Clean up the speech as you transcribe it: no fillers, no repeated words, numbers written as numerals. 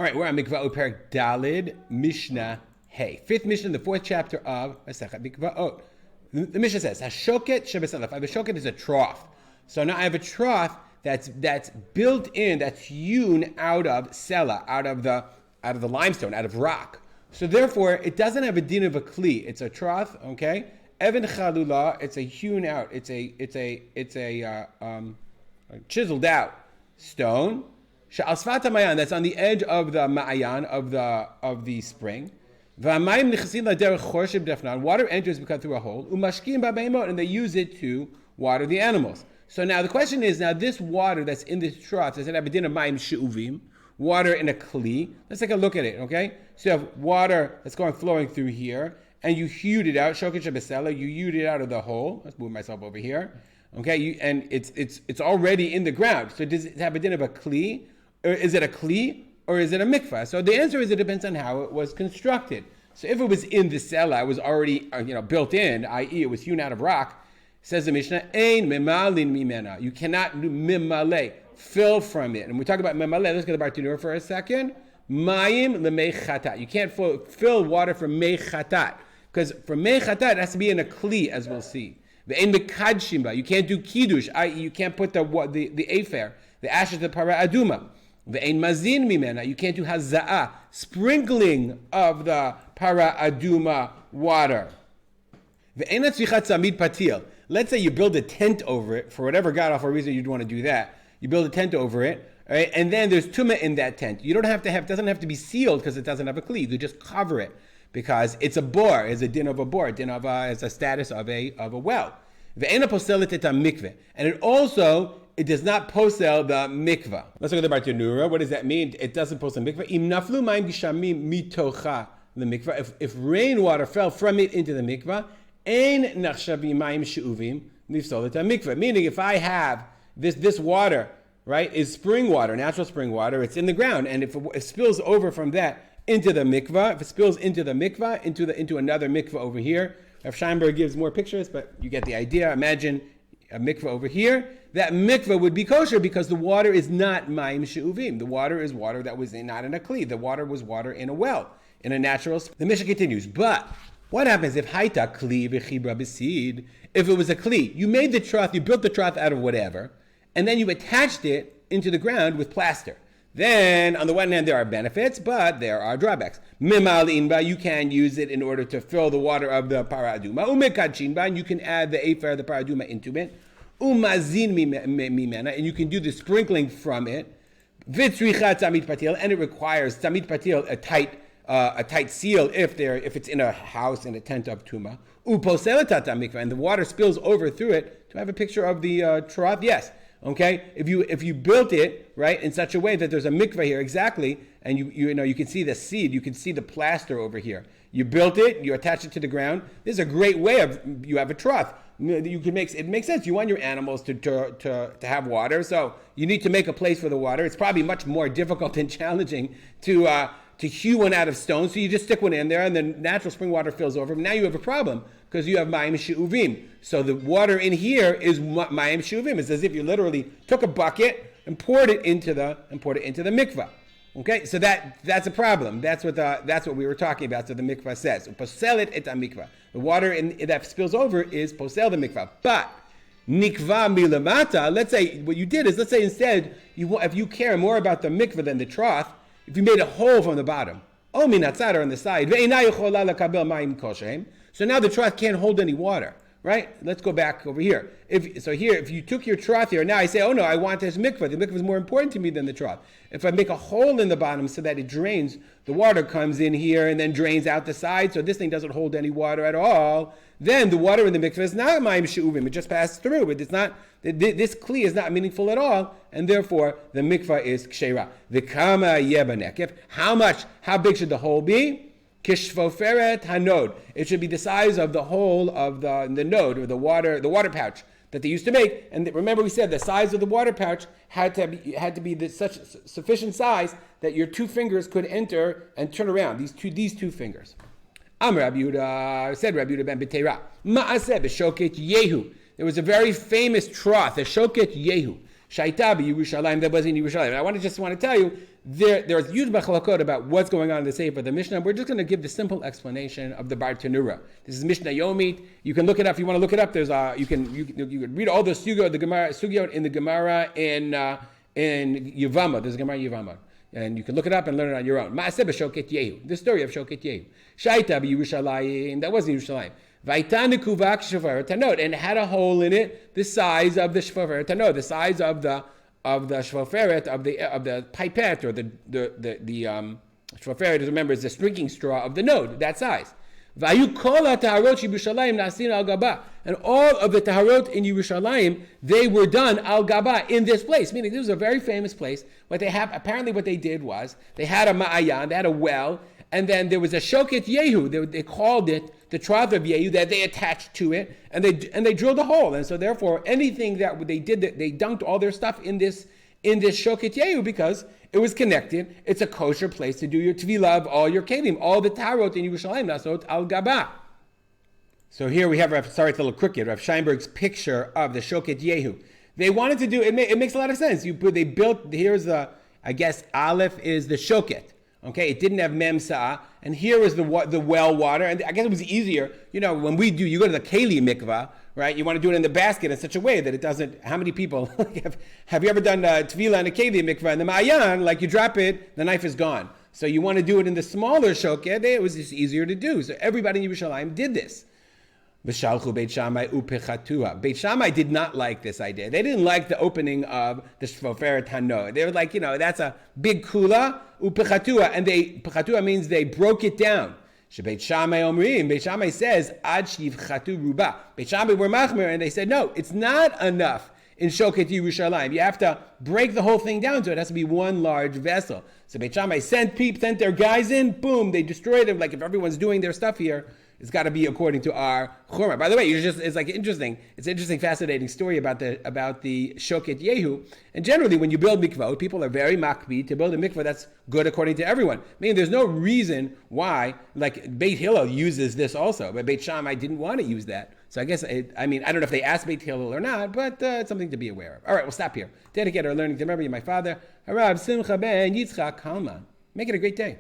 right, we're on Mikvaot Perek Dalid, Mishnah Hey. Fifth Mishnah, the fourth chapter of Masechet Mikvaot. The Mishnah says, Hashoket shebesalaf. A shoket is a trough. So now I have a trough that's built in, that's hewn out of sela, out of the limestone, out of rock. So therefore, it doesn't have a din of a kli. It's a trough, okay? Even chalula, it's a hewn out. It's a chiseled out stone. She'al mayan, that's on the edge of the ma'ayan, of the spring. V'amayim nichasin la'derech chorshim defnan. Water enters because through a hole. Umashkim ba'beimot, and they use it to water the animals. So now the question is, now this water that's in this trough, does it have a din of mayim she'uvim? Water in a kli. Let's take a look at it, okay? So you have water that's flowing through here, and you hewed it out. Shoket shebesela, you hewed it out of the hole. Let's move myself over here. Okay, and it's already in the ground. So does it have a din of a kli? Or is it a kli? Or is it a mikvah? So the answer is it depends on how it was constructed. So if it was in the sela, it was already built in, i.e. it was hewn out of rock, says the Mishnah, ein mimalin mimena. You cannot do mimale, fill from it. And we talk about mimale, let's get the Bartanura for a second. Mayim lemei chatat. You can't fill water from mei chatat. Because from mei chatat, it has to be in a kli, as we'll see. Ve'ein mekadshim ba. You can't do kiddush, i.e. you can't put the afer, the ashes of the para aduma. Ve'ein mazin mimena, you can't do haza'ah, sprinkling of the para aduma water. Ve'ein tzrichat tzamid patil. Let's say you build a tent over it, for whatever god awful reason you'd want to do that. You build a tent over it, right? And then there's tumah in that tent. You doesn't have to be sealed because it doesn't have a kli. You could just cover it because it's a bor, it's a din of a bor, it's a status of a well. Ve'ein poselet et mikveh, and it does not posel the mikvah. Let's look at the Bartanura. What does that mean? It doesn't posel the mikvah. Im naflu mayim gishamim mitocha the mikvah. If rainwater fell from it into the mikvah, ein nachshavi mayim she'uvim nifsolet mikvah. Meaning, if I have this water, right, is spring water, natural spring water, it's in the ground, and if it spills over from that into the mikvah, if it spills into the mikvah, into another mikvah over here, Rav Scheinberg gives more pictures, but you get the idea. Imagine a mikvah over here, that mikvah would be kosher because the water is not mayim she'uvim. The water is water that was not in a kli. The water was water in a well, in a natural. The Mishnah continues, but what happens if haita kli v'chibra b'sid? If it was a kli, you made the trough, you built the trough out of whatever, and then you attached it into the ground with plaster. Then, on the one hand, there are benefits, but there are drawbacks. Mimal inba, you can use it in order to fill the water of the paraduma. Umekachin ba, and you can add the afer, the paraduma, into it. Umazin mimena, and you can do the sprinkling from it. Vitzrichat tzamid patil, and it requires tzamid patil, a tight seal if it's in a house, in a tent of tuma. Uposelatat mikvah, and the water spills over through it. Do I have a picture of the trough? Yes. Okay, if you built it right in such a way that there's a mikvah here exactly, and you can see the seed, you can see the plaster over here. You built it, you attach it to the ground. This is a great way of you have a trough. It makes sense. You want your animals to have water, so you need to make a place for the water. It's probably much more difficult and challenging to hew one out of stone. So you just stick one in there, and then natural spring water fills over. Now you have a problem because you have mayim she'uvim. So the water in here is mayim she'uvim. It's as if you literally took a bucket and poured it into the mikvah. Okay, so that's a problem. That's what we were talking about. So the mikvah says, "Poselet et mikvah." The water that spills over is posel the mikvah. But nikva milamata. Let's say what you did is, let's say instead if you care more about the mikvah than the trough, if you made a hole from the bottom, or on the side, so now the trough can't hold any water. Right? Let's go back over here. If you took your trough here, now I say, oh no, I want this mikvah. The mikvah is more important to me than the trough. If I make a hole in the bottom so that it drains, the water comes in here and then drains out the side, so this thing doesn't hold any water at all, then the water in the mikvah is not mayim she'uvim. It just passes through. But it's not, this kli is not meaningful at all, and therefore the mikvah is kshera. V'kama yebanekif. How big should the hole be? Kishvoferet hanod. It should be the size of the hole of the node, or the water pouch that they used to make. And remember, we said the size of the water pouch had to be such sufficient size that your two fingers could enter and turn around. These two fingers. Amar Rabbi Yehuda, said Rabbi Yehuda ben Beteira, Ma'aseh b'shoket Yehu. There was a very famous trough, the shoket Yehu. Shaita b'Yerushalayim, that was in Yerushalayim. I want to tell you, there's huge machlokot about what's going on in the Sefer of the Mishnah. We're just going to give the simple explanation of the Bar Tanura. This is Mishnah Yomit. You can look it up if you want to look it up. There's you can read all the sugiyot in the Gemara in Yevamah. There's a Gemara Yevamah. And you can look it up and learn it on your own. Ma'aseh b'Shoket Yehu. The story of Shoket Yehu. Shaita b'Yerushalayim. That wasn't Yerushalayim. Vaitan kuvak shofar tanot, and it had a hole in it the size of the shofar tanot, the size of the shoferet of the pipette, or the shoferet. Remember, is the drinking straw of the node, that size. Vayu kol taharot Yerushalayim nasin al gaba, and all of the taharot in Yerushalayim, they were done al gaba, in this place. Meaning, this was a very famous place. What they did was they had a ma'ayan, they had a well, and then there was a shoket yehu. They called it the trough of Yehu, that they attached to it, and they drilled a hole. And so therefore, anything that they did, they dunked all their stuff in this shoket Yehu, because it was connected. It's a kosher place to do your tefillah of all your kelim, all the tarot in Yerushalayim, nasot al gaba. So here we have, sorry it's a little crooked, Rav Scheinberg's picture of the shoket Yehu. They wanted to do, it makes a lot of sense. They built, here's the, I guess, Aleph is the shoket. Okay, it didn't have memsa, and here was the well water, and I guess it was easier. You know, when you go to the keli mikvah, right? You want to do it in the basket in such a way that it doesn't. How many people have you ever done tefillah in a keli mikvah in the ma'ayan? Like you drop it, the knife is gone. So you want to do it in the smaller shoket. It was just easier to do. So everybody in Yerushalayim did this. V'shalchu Beit Shammai upechatua. Beit Shammai did not like this idea. They didn't like the opening of the Shvoferet Hano. They were like, that's a big kula, upechatua. And pechatua means they broke it down. Beit Shammai omrim. Beit Shammai says, ad shivchatu ruba. Beit Shammai were machmer, and they said, no, it's not enough in Shoket Yerushalayim. You have to break the whole thing down, so it has to be one large vessel. So Beit Shammai sent their guys in, boom, they destroyed them. Like if everyone's doing their stuff here, it's got to be according to our chumrah. By the way, it's like interesting. It's an interesting, fascinating story about the Shoket Yehu. And generally, when you build mikvot, people are very makbid to build a mikvah that's good according to everyone. I mean, there's no reason why, like Beit Hillel uses this also, but Beit Shammai didn't want to use that. So I guess, I don't know if they asked Beit Hillel or not, but it's something to be aware of. All right, we'll stop here. Dedicate our learning to memory of my father, Harav Simcha ben Yitzchak Kalman. Make it a great day.